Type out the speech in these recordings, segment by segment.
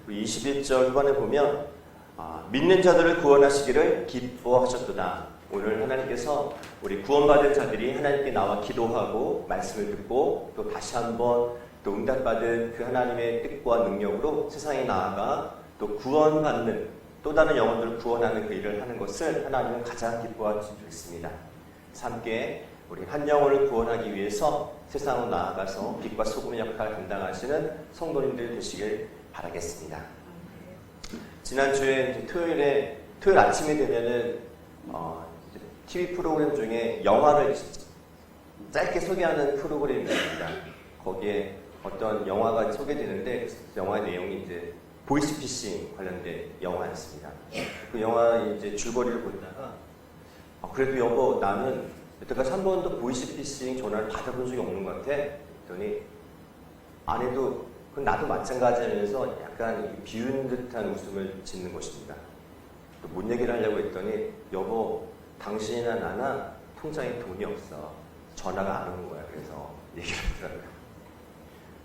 21절 후반에 보면 믿는 자들을 구원하시기를 기뻐하셨도다. 오늘 하나님께서 우리 구원받은 자들이 하나님께 나와 기도하고 말씀을 듣고 또 다시 한번 또 응답받은 그 하나님의 뜻과 능력으로 세상에 나아가 또 구원받는 또 다른 영혼들을 구원하는 그 일을 하는 것을 하나님은 가장 기뻐하시고 있습니다. 함께 우리 한 영혼을 구원하기 위해서 세상으로 나아가서 빛과 소금의 역할을 감당하시는 성도님들 되시길 바라겠습니다. 지난주에 토요일 아침이 되면은 TV 프로그램 중에 영화를 짧게 소개하는 프로그램이 있습니다. 거기에 어떤 영화가 소개되는데 영화의 내용이 이제 보이스피싱 관련된 영화였습니다. 그 영화 이제 줄거리를 보다가 그래도 여보 나는 여태까지 한 번도 보이스피싱 전화를 받아본 적이 없는 것 같아. 그랬더니 아내도 그건 나도 마찬가지면서 약간 비웃는 듯한 웃음을 짓는 것입니다. 또 뭔 얘기를 하려고 했더니 여보 당신이나 나나 통장에 돈이 없어. 전화가 안 오는 거야. 그래서 얘기를 하더라고요.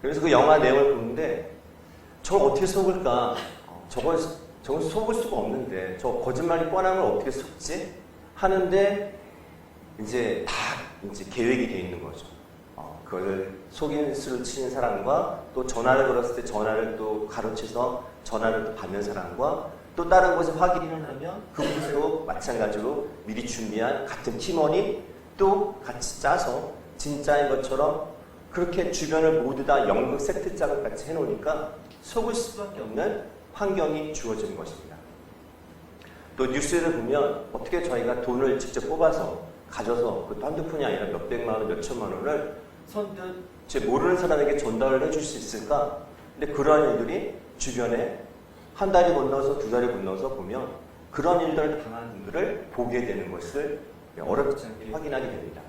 그래서 그 영화 내용을 보는데 저걸 어떻게 속을까? 저걸 속을 수가 없는데 저 거짓말이 뻔한 걸 어떻게 속지? 하는데 이제 다 이제 계획이 돼 있는 거죠. 그걸 속임수를 치는 사람과 또 전화를 걸었을 때 전화를 또 가로채서 전화를 또 받는 사람과 또 다른 곳에 확인을 하면 그곳으로 마찬가지로 미리 준비한 같은 팀원이 또 같이 짜서 진짜인 것처럼 그렇게 주변을 모두 다 연극 세트장을 같이 해놓으니까 속을 수밖에 없는 환경이 주어지는 것입니다. 또 뉴스를 보면 어떻게 저희가 돈을 직접 뽑아서 가져서 그것도 한두 푼이 아니라 몇백만 원, 몇천만 원을 선뜻 제 모르는 사람에게 전달을 해줄 수 있을까? 근데 그러한 일들이 주변에 한 달이 건너서 두 달이 건너서 보면 그런 일들을 당하는 분들을 보게 되는 것을 어렵지 않게 확인하게 됩니다.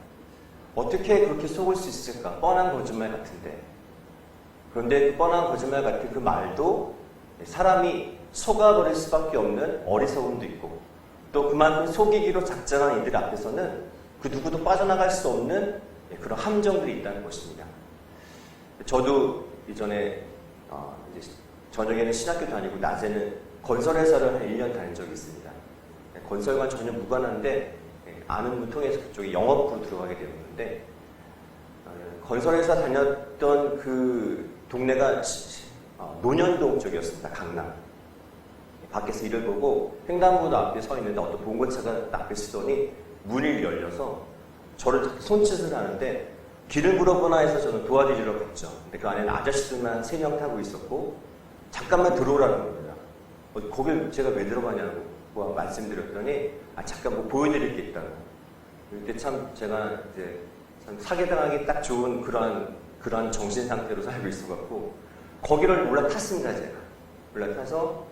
어떻게 그렇게 속을 수 있을까? 뻔한 거짓말 같은데. 그런데 그 뻔한 거짓말 같은 그 말도 사람이 속아버릴 수밖에 없는 어리석음도 있고 또 그만큼 속이기로 작정한 이들 앞에서는 그 누구도 빠져나갈 수 없는 그런 함정들이 있다는 것입니다. 저도 이전에 이제 저녁에는 신학교 다니고 낮에는 건설회사를 한 1년 다닌 적이 있습니다. 건설과 전혀 무관한데 아는 분 통해서 그쪽에 영업부로 들어가게 되었는데 건설회사 다녔던 그 동네가 논현동 쪽이었습니다. 강남. 밖에서 일을 보고 횡단보도 앞에 서 있는데 어떤 봉고차가 앞에 서더니 문이 열려서 저를 손짓을 하는데 길을 물어보나 해서 저는 도와드리러 갔죠. 근데 그 안에는 아저씨들만 3명 타고 있었고 잠깐만 들어오라는 겁니다. 거길 제가 왜 들어가냐고 말씀드렸더니 잠깐 뭐 보여드릴 게 있다고. 이때 참 제가 이제 참 사기당하기 딱 좋은 그런 정신 상태로 살고 있어갖고 거기를 올라탔습니다. 제가 올라타서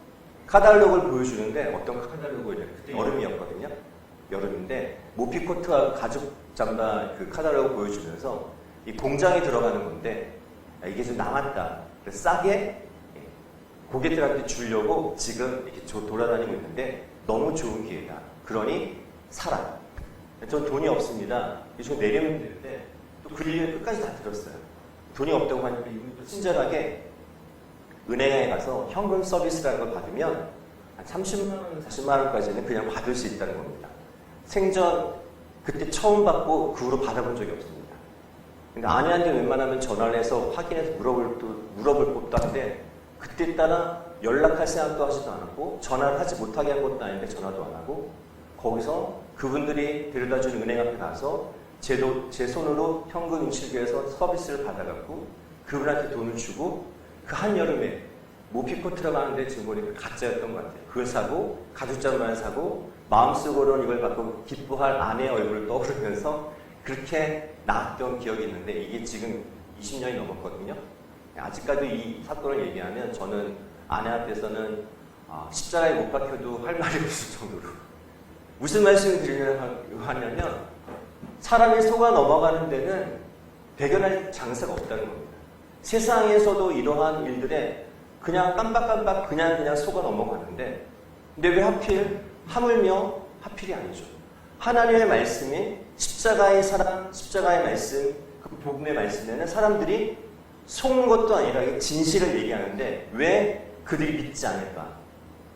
카탈로그를 보여주는데 어떤 카탈로그냐 그때 여름이었거든요. 여름인데 모피코트와 가죽 잠바 그 카탈로그 보여주면서 이 공장에 들어가는 건데 이게 좀 남았다. 그래서 싸게 고객들한테 주려고 지금 이렇게 돌아다니고 있는데 너무 좋은 기회다. 그러니 사라. 전 돈이 없습니다. 이쪽 내리면 되는데 또 그 일을 끝까지 다 들었어요. 돈이 없다고 하니까 이분도 친절하게 은행에 가서 현금 서비스라는 걸 받으면 한 30만 원, 40만 원까지는 그냥 받을 수 있다는 겁니다. 생전 그때 처음 받고 그 후로 받아본 적이 없습니다. 근데 아내한테 웬만하면 전화를 해서 확인해서 물어볼 것도 한데 그때 따라 연락할 생각도 하지도 않았고 전화를 하지 못하게 한 것도 아닌데 전화도 안 하고 거기서 그분들이 데려다주는 은행 앞에 가서 제 손으로 현금 인출기해서 서비스를 받아갖고 그분한테 돈을 주고 그 한여름에 모피코트라고 하는데 지금 보니까 가짜였던 것 같아요. 그걸 사고 가죽장만을 사고 마음속으로는 이걸 받고 기뻐할 아내의 얼굴을 떠오르면서 그렇게 나왔던 기억이 있는데 이게 지금 20년이 넘었거든요. 아직까지 이 사건을 얘기하면 저는 아내 앞에서는 십자가에 못 박혀도 할 말이 없을 정도로 무슨 말씀을 드리려고 하냐면 사람이 속아 넘어가는 데는 배견할 장사가 없다는 겁니다. 세상에서도 이러한 일들에 그냥 깜박깜박 그냥 속아 넘어가는데 근데 왜 하물며 하필이 아니죠. 하나님의 말씀이 십자가의 사랑, 십자가의 말씀, 그 복음의 말씀에는 사람들이 속는 것도 아니라 진실을 얘기하는데 왜 그들이 믿지 않을까?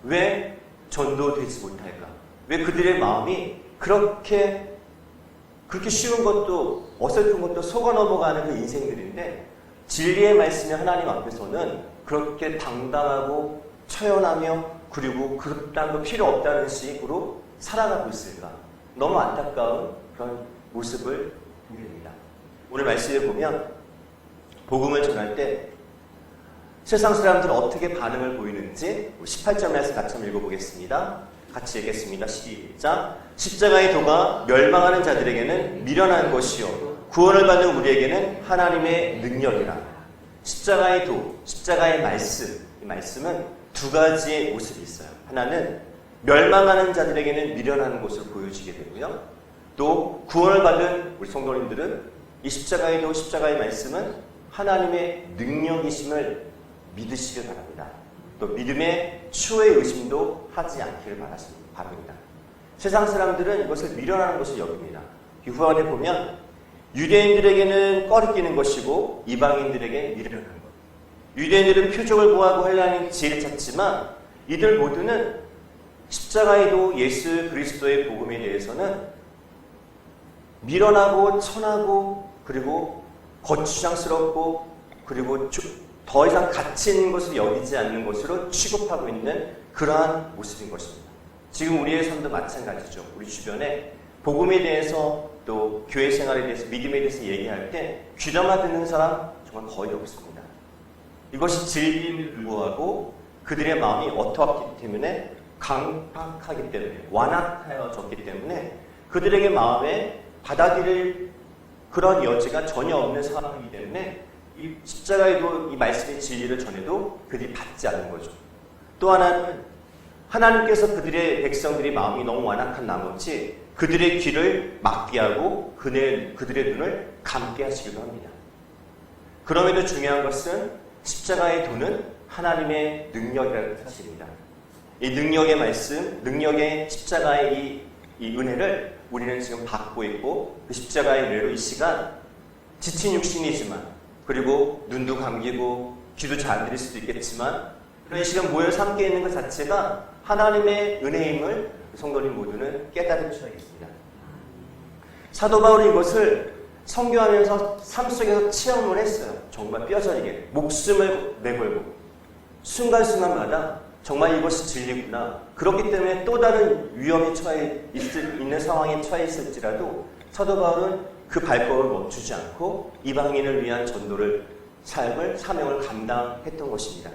왜 전도되지 못할까? 왜 그들의 마음이 그렇게 쉬운 것도 어설픈 것도 속아 넘어가는 그 인생들인데 진리의 말씀이 하나님 앞에서는 그렇게 당당하고 처연하며 그리고 그딴 거 필요 없다는 식으로 살아가고 있을까? 너무 안타까운 그런 모습을 보게 됩니다. 오늘 말씀에 보면 복음을 전할 때 세상 사람들은 어떻게 반응을 보이는지 18절 말씀 같이 한번 읽어보겠습니다. 같이 읽겠습니다. 시작. 십자가의 도가 멸망하는 자들에게는 미련한 것이요 구원을 받는 우리에게는 하나님의 능력이라. 십자가의 도, 십자가의 말씀, 이 말씀은 두 가지의 모습이 있어요. 하나는 멸망하는 자들에게는 미련한 것을 보여주게 되고요. 또 구원을 받은 우리 성도님들은 이 십자가의 도, 십자가의 말씀은 하나님의 능력이심을 믿으시길 바랍니다. 또 믿음의 추의 의심도 하지 않기를 바랍니다. 세상 사람들은 이것을 미련하는 것을 여깁니다. 후반에 보면 유대인들에게는 꺼리끼는 것이고 이방인들에게 미련한 것. 유대인들은 표적을 구하고 헬라인의 지혜를 찾지만 이들 모두는 십자가에도 예수 그리스도의 복음에 대해서는 미련하고 천하고 그리고 거추장스럽고 그리고 더 이상 가치 있는 것을 여기지 않는 것으로 취급하고 있는 그러한 모습인 것입니다. 지금 우리의 삶도 마찬가지죠. 우리 주변에 복음에 대해서 또 교회 생활에 대해서 믿음에 대해서 얘기할 때 귀담아 듣는 사람 정말 거의 없습니다. 이것이 진리임을 불구하고 그들의 마음이 어떠했기 때문에 강팍하기 때문에 완악하여졌기 때문에 그들에게 마음에 받아들일 그런 여지가 전혀 없는 상황이기 때문에 이 십자가에도 이 말씀의 진리를 전해도 그들이 받지 않는 거죠. 또 하나는 하나님께서 그들의 백성들이 마음이 너무 완악한 나머지 그들의 귀를 막게 하고 그들의 눈을 감게 하시기도 합니다. 그럼에도 중요한 것은 십자가의 도는 하나님의 능력이라는 사실입니다. 이 능력의 말씀, 능력의 십자가의 이 은혜를 우리는 지금 받고 있고 그 십자가의 은혜로 이 시간 지친 육신이지만 그리고 눈도 감기고 귀도 잘 들릴 수도 있겠지만 그런 시간 모여서 함께 있는 것 자체가 하나님의 은혜임을 성도님 모두는 깨달으셔야 겠습니다. 사도 바울이 이것을 선교하면서 삶 속에서 체험을 했어요. 정말 뼈저리게 목숨을 내걸고 순간순간마다 정말 이것이 진리구나. 그렇기 때문에 또 다른 위험에 처해 있는 상황에 처해 있을지라도 사도 바울은 그 발걸음을 멈추지 않고 이방인을 위한 전도를 사명을 감당했던 것입니다.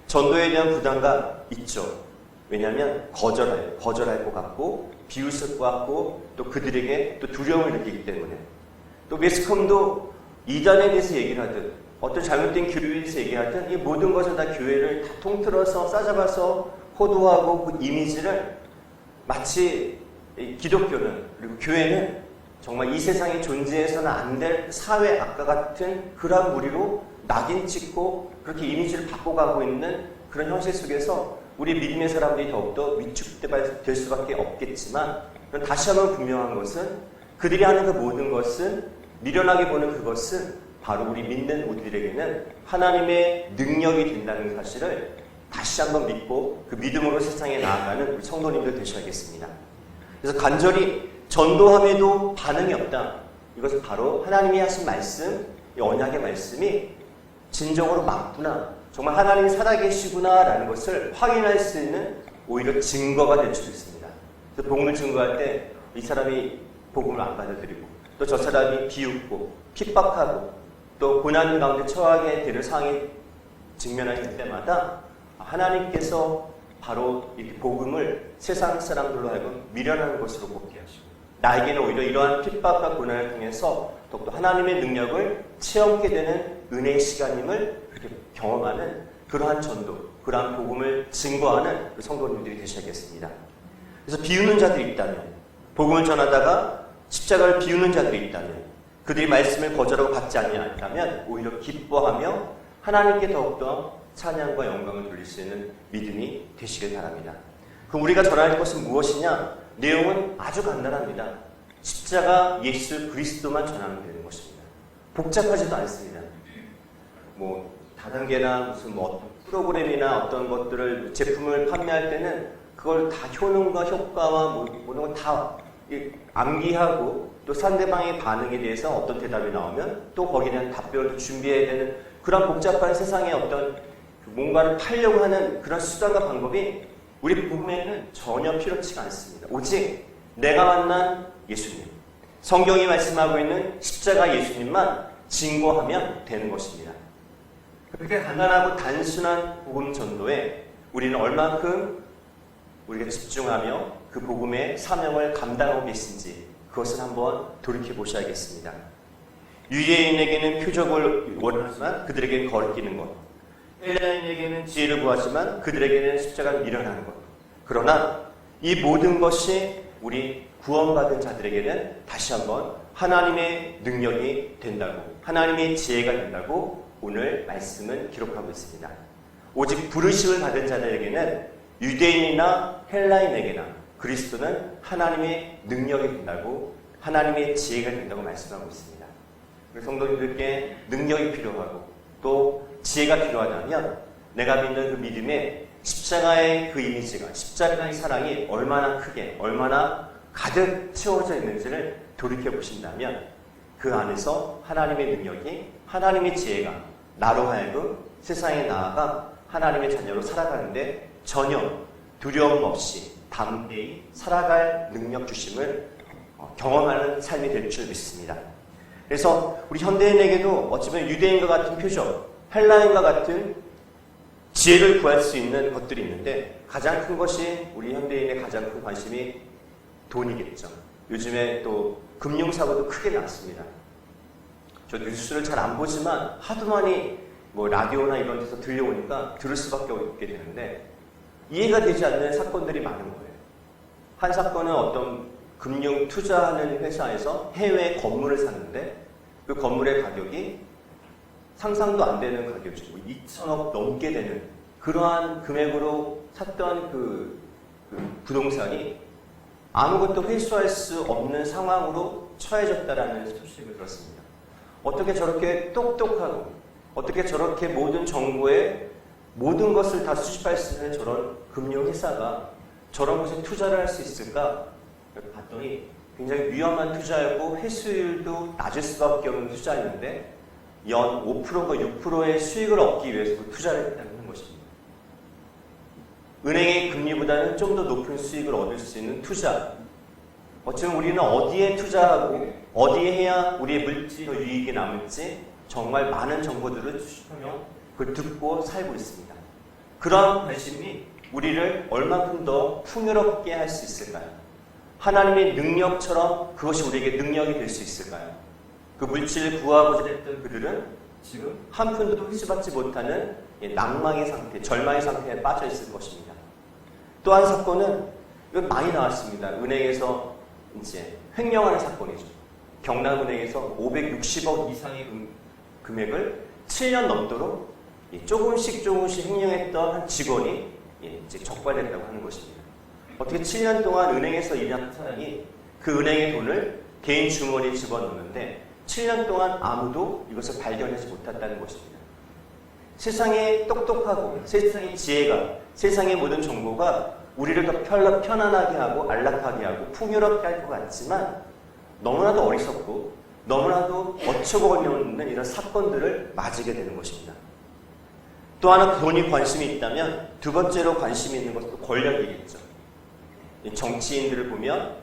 전도에 대한 부담감 있죠. 왜냐하면 거절할 것 같고 비웃을 것 같고 또 그들에게 또 두려움을 느끼기 때문에 또 매스컴도 이단에 대해서 얘기를 하든 어떤 잘못된 교회에 대해서 얘기하든 이 모든 것을 다 교회를 다 통틀어서 싸잡아서 호도하고 그 이미지를 마치 기독교는 그리고 교회는 정말 이 세상에 존재해서는 안 될 사회 악과 같은 그런 무리로 낙인 찍고 그렇게 이미지를 바꿔가고 있는 그런 현실 속에서 우리 믿음의 사람들이 더욱더 위축될 수밖에 없겠지만 다시 한번 분명한 것은 그들이 하는 그 모든 것은 미련하게 보는 그것은 바로 우리 믿는 우리들에게는 하나님의 능력이 된다는 사실을 다시 한번 믿고 그 믿음으로 세상에 나아가는 우리 성도님들 되셔야겠습니다. 그래서 간절히 전도함에도 반응이 없다. 이것은 바로 하나님이 하신 말씀, 이 언약의 말씀이 진정으로 맞구나. 정말 하나님이 살아계시구나 라는 것을 확인할 수 있는 오히려 증거가 될 수도 있습니다. 그래서 복음을 증거할 때 이 사람이 복음을 안 받아들이고 또 저 사람이 비웃고 핍박하고 또 고난 가운데 처하게 되는 상황에 직면할 때마다 하나님께서 바로 이 복음을 세상 사람들로 하여금 미련한 것으로 꼽게 하시고 나에게는 오히려 이러한 핍박과 고난을 통해서 더욱더 하나님의 능력을 체험하게 되는 은혜의 시간임을 그렇게 경험하는 그러한 전도, 그러한 복음을 증거하는 성도님들이 되셔야겠습니다. 그래서 비우는 자들이 있다면, 복음을 전하다가 십자가를 비우는 자들이 있다면, 그들이 말씀을 거절하고 받지 않는다면 오히려 기뻐하며 하나님께 더욱더 찬양과 영광을 돌릴 수 있는 믿음이 되시길 바랍니다. 그럼 우리가 전할 것은 무엇이냐? 내용은 아주 간단합니다. 십자가 예수 그리스도만 전하면 되는 것입니다. 복잡하지도 않습니다. 다단계나 무슨 뭐 어떤 프로그램이나 어떤 것들을 제품을 판매할 때는 그걸 다 효능과 효과와 뭐 모든 걸 다 암기하고 또 상대방의 반응에 대해서 어떤 대답이 나오면 또 거기에 대한 답변을 준비해야 되는 그런 복잡한 세상에 어떤 뭔가를 팔려고 하는 그런 수단과 방법이 우리 복음에는 전혀 필요치가 않습니다. 오직 내가 만난 예수님, 성경이 말씀하고 있는 십자가 예수님만 증거하면 되는 것입니다. 그렇게 간단하고 단순한 복음 전도에 우리는 얼만큼 우리가 집중하며 그 복음의 사명을 감당하고 계신지 그것을 한번 돌이켜 보셔야겠습니다. 유대인에게는 표적을 원하지만 그들에게는 거리끼는 것, 헬라인에게는 지혜를 구하지만 그들에게는 십자가를 밀어내는 것. 그러나 이 모든 것이 우리 구원받은 자들에게는 다시 한번 하나님의 능력이 된다고, 하나님의 지혜가 된다고 오늘 말씀은 기록하고 있습니다. 오직 부르심을 받은 자들에게는 유대인이나 헬라인에게나 그리스도는 하나님의 능력이 된다고, 하나님의 지혜가 된다고 말씀하고 있습니다. 우리 성도님들께 능력이 필요하고 또 지혜가 필요하다면 내가 믿는 그 믿음에 십자가의 그 이미지가, 십자가의 사랑이 얼마나 크게, 얼마나 가득 채워져 있는지를 돌이켜 보신다면 그 안에서 하나님의 능력이, 하나님의 지혜가 나로 하여금 세상에 나아가 하나님의 자녀로 살아가는데 전혀 두려움 없이 담대히 살아갈 능력 주심을 경험하는 삶이 될 줄 믿습니다. 그래서 우리 현대인에게도 어찌보면 유대인과 같은 표적, 헬라인과 같은 지혜를 구할 수 있는 것들이 있는데 가장 큰 것이 우리 현대인의 가장 큰 관심이 돈이겠죠. 요즘에 또 금융사고도 크게 났습니다. 저 뉴스를 잘 안 보지만 하도 많이 뭐 라디오나 이런 데서 들려오니까 들을 수밖에 없게 되는데 이해가 되지 않는 사건들이 많은 거예요. 한 사건은 어떤 금융 투자하는 회사에서 해외 건물을 샀는데 그 건물의 가격이 상상도 안 되는 가격이고 2천억 넘게 되는 그러한 금액으로 샀던 그 부동산이 아무것도 회수할 수 없는 상황으로 처해졌다라는 소식을 들었습니다. 어떻게 저렇게 똑똑하고 어떻게 저렇게 모든 정보에 모든 것을 다 수집할 수 있는 저런 금융회사가 저런 곳에 투자를 할 수 있을까 봤더니 굉장히 위험한 투자였고 회수율도 낮을 수밖에 없는 투자였는데 연 5%가 6%의 수익을 얻기 위해서 투자를 했다는 것입니다. 은행의 금리보다는 좀 더 높은 수익을 얻을 수 있는 투자. 어쩌면 우리는 어디에 투자하고 어디에 해야 우리의 물질 유익이 남을지 정말 많은 정보들을 수집하며 그걸 듣고 살고 있습니다. 그러한 관심이 우리를 얼마큼 더 풍요롭게 할 수 있을까요? 하나님의 능력처럼 그것이 우리에게 능력이 될 수 있을까요? 그 물질을 구하고자 했던 그들은 지금 한 푼도 회수받지 못하는 낭망의 상태, 절망의 상태에 빠져 있을 것입니다. 또 한 사건은 이건 많이 나왔습니다. 은행에서 이제 횡령하는 사건이죠. 경남은행에서 560억 이상의 금액을 7년 넘도록 조금씩 횡령했던 한 직원이 이제 적발됐다고 하는 것입니다. 어떻게 7년 동안 은행에서 일하는 사람이 그 은행의 돈을 개인 주머니에 집어넣는데 7년 동안 아무도 이것을 발견하지 못했다는 것입니다. 세상에 똑똑하고 세상의 지혜가, 세상의 모든 정보가 우리를 더 편안하게 하고 안락하게 하고 풍요롭게 할 것 같지만 너무나도 어리석고 너무나도 어처구니 없는 이런 사건들을 맞이게 되는 것입니다. 또 하나 돈이 관심이 있다면 두 번째로 관심이 있는 것도 권력이겠죠. 정치인들을 보면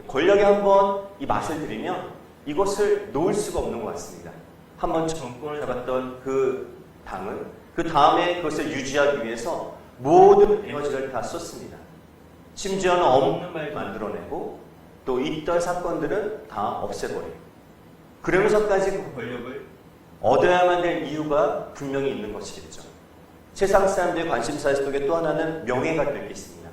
권력에 한번 이 맛을 들이면 이것을 놓을 수가 없는 것 같습니다. 한번 정권을 잡았던 그 당은 그 다음에 그것을 유지하기 위해서 모든 에너지를 다 쏟습니다. 심지어는 없는 말 만들어내고 또 있던 사건들은 다 없애버리고 그러면서까지 그 권력을 얻어야만 될 이유가 분명히 있는 것이겠죠. 세상 사람들의 관심사 속에 또 하나는 명예가 될 게 있습니다.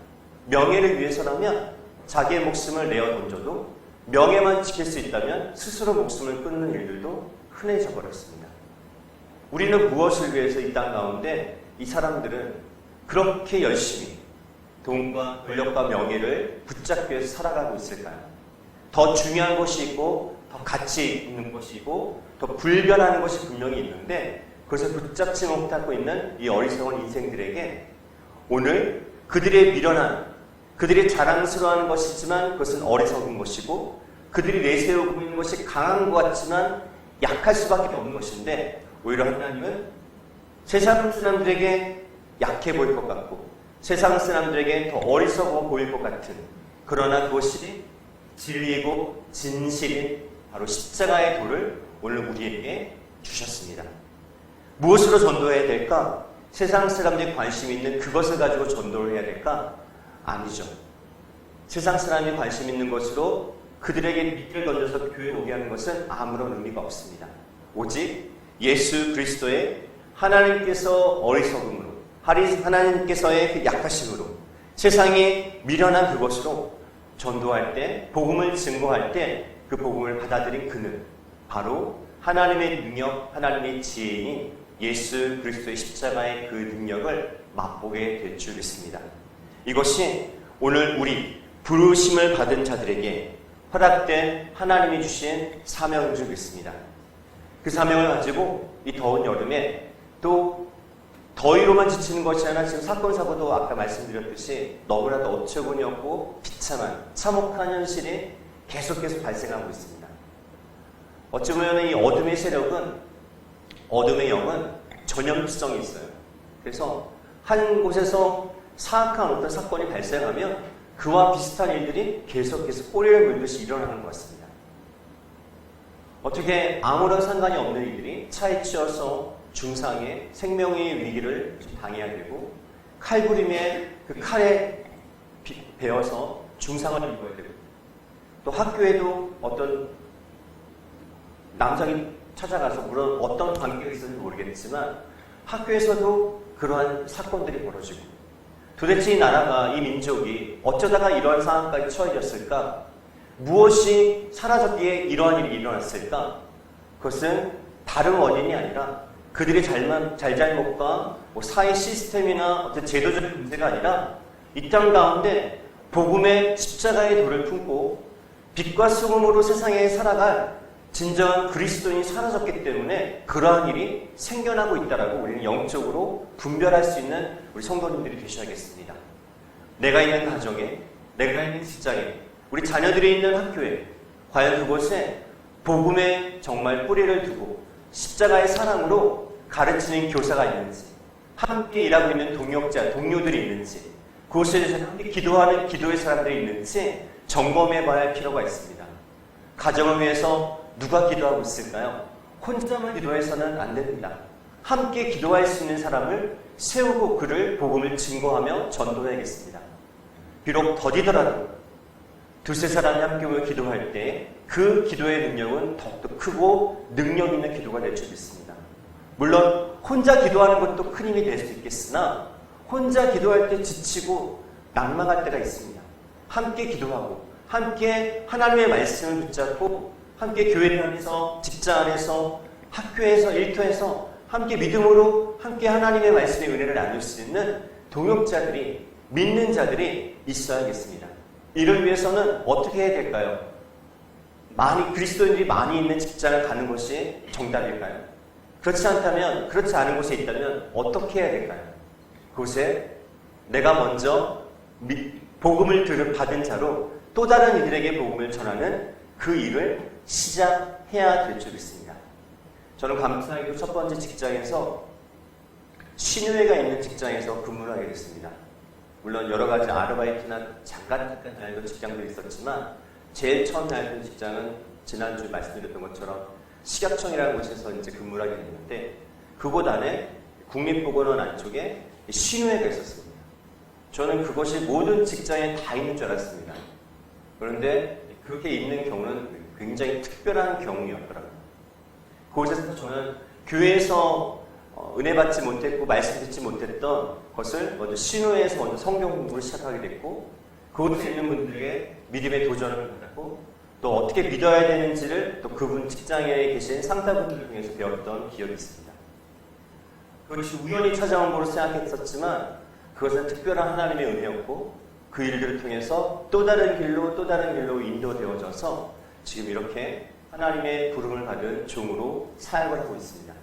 명예를 위해서라면 자기의 목숨을 내어 던져도 명예만 지킬 수 있다면 스스로 목숨을 끊는 일들도 흔해져 버렸습니다. 우리는 무엇을 위해서 이 땅 가운데 이 사람들은 그렇게 열심히 돈과 권력과 명예를 붙잡기 위해서 살아가고 있을까요? 더 중요한 것이 있고 더 가치 있는 것이 있고 더 불변하는 것이 분명히 있는데 그것을 붙잡지 못하고 있는 이 어리석은 인생들에게 오늘 그들의 미련한, 그들이 자랑스러워하는 것이지만 그것은 어리석은 것이고, 그들이 내세우고 있는 것이 강한 것 같지만 약할 수밖에 없는 것인데, 오히려 하나님은 세상 사람들에게 약해 보일 것 같고 세상 사람들에게 더 어리석어 보일 것 같은, 그러나 그것이 진리이고 진실인 바로 십자가의 도를 오늘 우리에게 주셨습니다. 무엇으로 전도해야 될까? 세상 사람들이 관심 있는 그것을 가지고 전도를 해야 될까? 아니죠. 세상 사람이 관심 있는 것으로 그들에게 미끼를 던져서 교회에 오게 하는 것은 아무런 의미가 없습니다. 오직 예수 그리스도의 하나님께서 어리석음으로, 하나님께서의 그 약하심으로 세상에 미련한 그것으로 전도할 때, 복음을 증거할 때 그 복음을 받아들인 그는 바로 하나님의 능력, 하나님의 지혜인 예수 그리스도의 십자가의 그 능력을 맛보게 될 줄 믿습니다. 이것이 오늘 우리 부르심을 받은 자들에게 허락된 하나님이 주신 사명인 줄 믿습니다. 그 사명을 가지고 이 더운 여름에 또 더위로만 지치는 것이 아니라 지금 사건 사고도 아까 말씀드렸듯이 너무나도 어처구니 없고 비참한 참혹한 현실이 계속해서 발생하고 있습니다. 어찌 보면 이 어둠의 세력은, 어둠의 영은 전염성이 있어요. 그래서 한 곳에서 사악한 어떤 사건이 발생하면 그와 비슷한 일들이 계속해서 꼬리를 물듯이 일어나는 것 같습니다. 어떻게 아무런 상관이 없는 일들이 차에 치여서 중상의 생명의 위기를 당해야 되고, 칼부림에 그 칼에 베어서 중상을 입어야 되고, 또 학교에도 어떤 남성이 찾아가서, 물론 어떤 관계가 있었는지 모르겠지만 학교에서도 그러한 사건들이 벌어지고, 도대체 이 나라가, 이 민족이 어쩌다가 이러한 상황까지 처해졌을까? 무엇이 사라졌기에 이러한 일이 일어났을까? 그것은 다른 원인이 아니라 그들의 잘잘못과 사회 시스템이나 어떤 제도적인 문제가 아니라 이 땅 가운데 복음의 십자가의 도를 품고 빛과 소금으로 세상에 살아갈 진정한 그리스도인이 사라졌기 때문에 그러한 일이 생겨나고 있다라고 우리는 영적으로 분별할 수 있는 우리 성도님들이 되셔야겠습니다. 내가 있는 가정에, 내가 있는 직장에, 우리 자녀들이 있는 학교에 과연 그곳에 복음에 정말 뿌리를 두고 십자가의 사랑으로 가르치는 교사가 있는지, 함께 일하고 있는 동역자, 동료들이 있는지, 그곳에 함께 기도하는 기도의 사람들이 있는지 점검해 봐야 할 필요가 있습니다. 가정을 위해서 누가 기도하고 있을까요? 혼자만 기도해서는 안 됩니다. 함께 기도할 수 있는 사람을 세우고 그를 복음을 증거하며 전도해야겠습니다. 비록 더디더라도 두세 사람이 함께 모여 기도할 때 그 기도의 능력은 더욱더 크고 능력 있는 기도가 될 줄 믿습니다. 물론 혼자 기도하는 것도 큰 힘이 될 수 있겠으나 혼자 기도할 때 지치고 낙망할 때가 있습니다. 함께 기도하고 함께 하나님의 말씀을 붙잡고 함께 교회 안에서, 직장 안에서, 학교에서, 일터에서 함께 믿음으로 함께 하나님의 말씀의 은혜를 나눌 수 있는 동역자들이, 믿는 자들이 있어야겠습니다. 이를 위해서는 어떻게 해야 될까요? 그리스도인들이 많이 있는 직장을 가는 것이 정답일까요? 그렇지 않다면, 그렇지 않은 곳에 있다면 어떻게 해야 될까요? 그곳에 내가 먼저 복음을 받은 자로 또 다른 이들에게 복음을 전하는 그 일을 시작해야 될 줄 믿습니다. 저는 감사하게도 첫 번째 직장에서 신유회가 있는 직장에서 근무를 하게 됐습니다. 물론 여러 가지 아르바이트나 잠깐 다니던 직장들이 있었지만 제일 처음 다니던 직장은 지난주에 말씀드렸던 것처럼 식약청이라는 곳에서 이제 근무를 하게 됐는데, 그곳 안에 국립보건원 안쪽에 신유회가 있었습니다. 저는 그것이 모든 직장에 다 있는 줄 알았습니다. 그런데 그렇게 있는 경우는 굉장히 특별한 경우였더라고요. 그곳에서 저는 교회에서 은혜 받지 못했고 말씀 듣지 못했던 것을 먼저 신호에서 먼저 성경 공부를 시작하게 됐고, 그곳에 있는 분들에게 믿음의 도전을 받았고, 또 어떻게 믿어야 되는지를 또 그분 직장에 계신 상사분들 중에서 배웠던 기억이 있습니다. 그것이 우연히 찾아온 거로 생각했었지만 그것은 특별한 하나님의 은혜였고, 그 일들을 통해서 또 다른 길로 인도되어져서 지금 이렇게 하나님의 부름을 받은 종으로 사역을 하고 있습니다.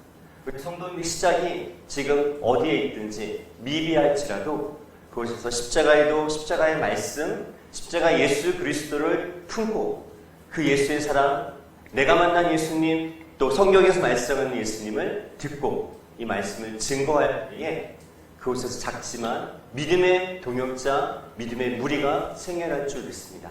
우리 성도님의 시작이 지금 어디에 있든지 미비할지라도 그곳에서 십자가에도 십자가의 말씀, 십자가 예수 그리스도를 품고 그 예수의 사랑, 내가 만난 예수님, 또 성경에서 말씀하는 예수님을 듣고 이 말씀을 증거할 때에 그곳에서 작지만 믿음의 동역자, 믿음의 무리가 생겨날 줄 믿습니다.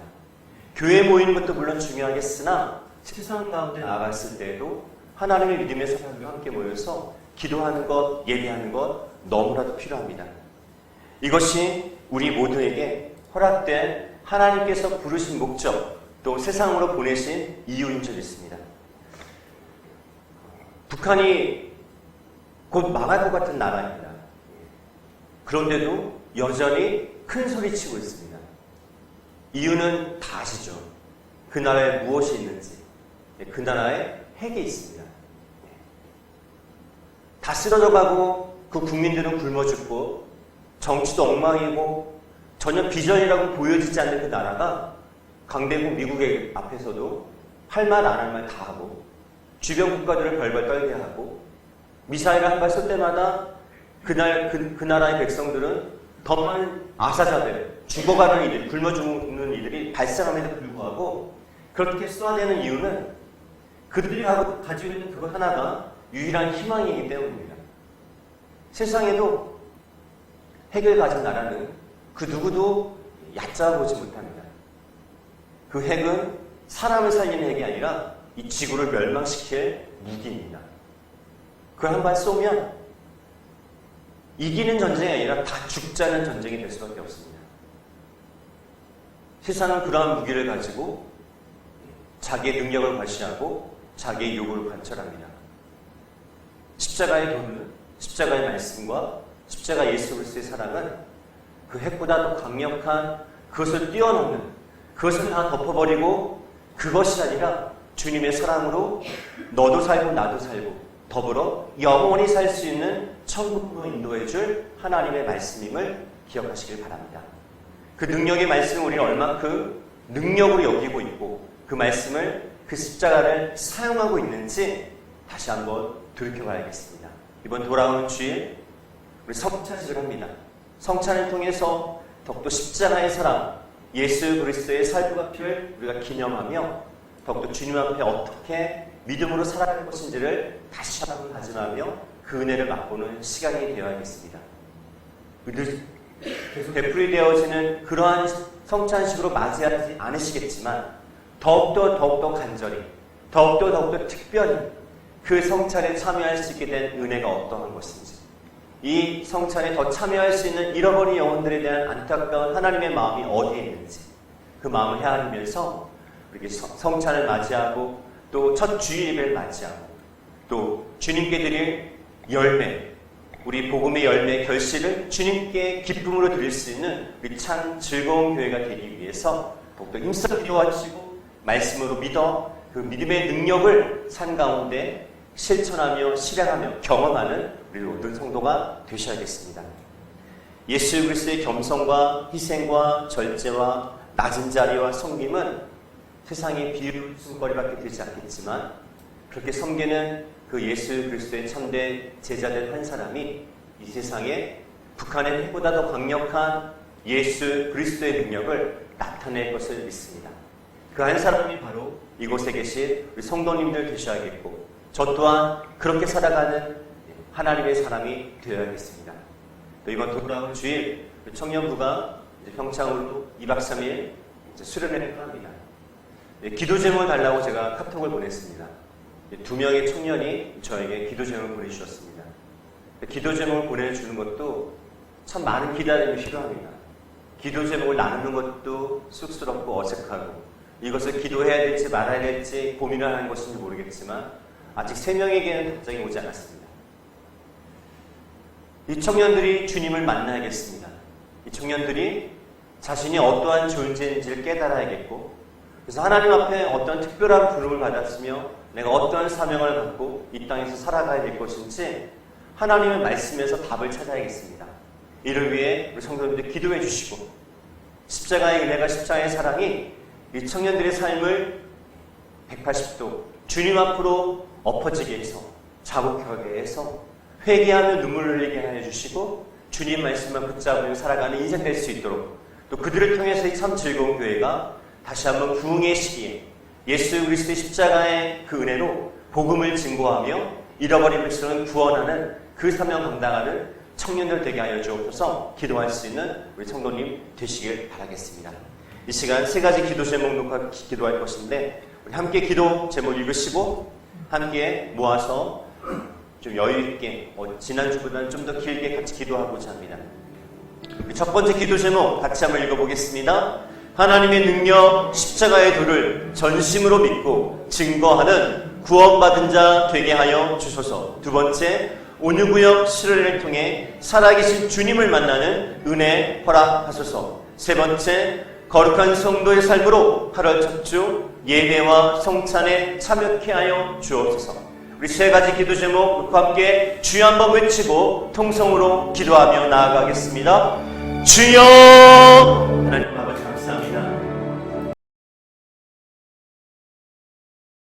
교회에 모이는 것도 물론 중요하겠으나 세상 가운데 나아갔을 때에도 하나님의 믿음의 사람들과 함께 모여서 기도하는 것, 예배하는 것 너무나도 필요합니다. 이것이 우리 모두에게 허락된 하나님께서 부르신 목적, 또 세상으로 보내신 이유인 줄 믿습니다. 북한이 곧 망할 것 같은 나라입니다. 그런데도 여전히 큰 소리치고 있습니다. 이유는 다 아시죠? 그 나라에 무엇이 있는지, 그 나라에 핵이 있습니다. 다 쓰러져가고 그 국민들은 굶어 죽고 정치도 엉망이고 전혀 비전이라고 보여지지 않는 그 나라가 강대국 미국의 앞에서도 할 말 안 할 말 다 하고 주변 국가들을 벌벌 떨게 하고 미사일을 한 발 쏠 때마다 그 나라의 백성들은 더 많은 아사자들, 죽어가는 이들, 굶어 죽는 이들이 발생함에도 불구하고 그렇게 쏘아대는 이유는 그들이 가지고 있는 그것 하나가 유일한 희망이기 때문입니다. 세상에도 핵을 가진 나라는 그 누구도 얕잡아보지 못합니다. 그 핵은 사람을 살리는 핵이 아니라 이 지구를 멸망시킬 무기입니다. 그걸 한 발 쏘면 이기는 전쟁이 아니라 다 죽자는 전쟁이 될 수밖에 없습니다. 세상은 그러한 무기를 가지고 자기의 능력을 과시하고 자기의 요구를 관철합니다. 십자가의 교훈은, 십자가의 말씀과 십자가 예수 그리스도의 사랑은 그 핵보다 더 강력한 그것을 뛰어넘는, 그것을 다 덮어버리고 그것이 아니라 주님의 사랑으로 너도 살고 나도 살고 더불어 영원히 살 수 있는 천국으로 인도해 줄 하나님의 말씀임을 기억하시길 바랍니다. 그 능력의 말씀을 우리는 얼마큼 능력으로 여기고 있고 그 말씀을, 그 십자가를 사용하고 있는지 다시 한번 돌이켜봐야겠습니다. 이번 돌아오는 주일 우리 성찬식을 합니다. 성찬을 통해서 더욱더 십자가의 사랑, 예수 그리스도의 살과 피를 우리가 기념하며 더욱더 주님 앞에 어떻게 믿음으로 살아갈 것인지를 다시 한번 다짐하며 그 은혜를 맛보는 시간이 되어야겠습니다. 계속 되풀이되어지는 그러한 성찬식으로 맞이하지 않으시겠지만 더욱더 간절히, 더욱더 특별히 그 성찬에 참여할 수 있게 된 은혜가 어떠한 것인지, 이 성찬에 더 참여할 수 있는 잃어버린 영혼들에 대한 안타까운 하나님의 마음이 어디에 있는지 그 마음을 헤아리면서 이렇게 성찬을 맞이하고 또 첫 주일 예배를 맞이하고 또 주님께 드릴 열매, 우리 복음의 열매 결실을 주님께 기쁨으로 드릴 수 있는 우리 참 즐거운 교회가 되기 위해서 더욱더 힘써 기도하시고 말씀으로 믿어 그 믿음의 능력을 산 가운데 실천하며 실행하며 경험하는 우리 모든 성도가 되셔야겠습니다. 예수 그리스도의 겸손과 희생과 절제와 낮은 자리와 섬김은 세상이 비웃을 숨거리밖에 되지 않겠지만 그렇게 섬기는 그 예수 그리스도의 참된 제자들 한 사람이 이 세상에 북한의 핵보다 더 강력한 예수 그리스도의 능력을 나타낼 것을 믿습니다. 그 한 사람이 바로 이곳에 계신 우리 성도님들 되셔야겠고 저 또한 그렇게 살아가는 하나님의 사람이 되어야겠습니다. 또 이번 돌아온 주일 청년부가 평창으로 2박 3일 수련회를 합니다. 기도 제목을 달라고 제가 카톡을 보냈습니다. 2명의 청년이 저에게 기도 제목을 보내주셨습니다. 기도 제목을 보내주는 것도 참 많은 기다림이 필요합니다. 기도 제목을 나누는 것도 쑥스럽고 어색하고 이것을 기도해야 될지 말아야 될지 고민을 하는 것인지 모르겠지만 아직 3명에게는 답장이 오지 않았습니다. 이 청년들이 주님을 만나야겠습니다. 이 청년들이 자신이 어떠한 존재인지를 깨달아야겠고 그래서 하나님 앞에 어떤 특별한 부름을 받았으며 내가 어떤 사명을 갖고 이 땅에서 살아가야 될 것인지 하나님의 말씀에서 답을 찾아야겠습니다. 이를 위해 우리 성도님들 기도해 주시고 십자가의 은혜가 십자가의 사랑이 이 청년들의 삶을 180도 주님 앞으로 엎어지게 해서 자복하게 해서 회개하며 눈물을 흘리게 하여 주시고 주님 말씀만 붙잡으며 살아가는 인생 될 수 있도록, 또 그들을 통해서 이 참 즐거운 교회가 다시 한번 부흥의 시기에 예수 그리스도의 십자가의 그 은혜로 복음을 증거하며 잃어버린 백성을 구원하는 그 사명 감당하는 청년들 되게 하여 주옵소서. 기도할 수 있는 우리 성도님 되시길 바라겠습니다. 이 시간 세 가지 기도 제목 놓고 기도할 것인데, 우리 함께 기도 제목 읽으시고 함께 모아서 좀 여유있게 지난주보다는 좀 더 길게 같이 기도하고자 합니다. 첫 번째 기도 제목 같이 한번 읽어보겠습니다. 하나님의 능력 십자가의 도를 전심으로 믿고 증거하는 구원받은 자 되게 하여 주소서. 두 번째, 온유구역 실현을 통해 살아계신 주님을 만나는 은혜 허락하소서. 세 번째, 거룩한 성도의 삶으로 8월 첫 주 예배와 성찬에 참여케 하여 주옵소서. 우리 세 가지 기도 제목 함께 주여 한번 외치고 통성으로 기도하며 나아가겠습니다. 주여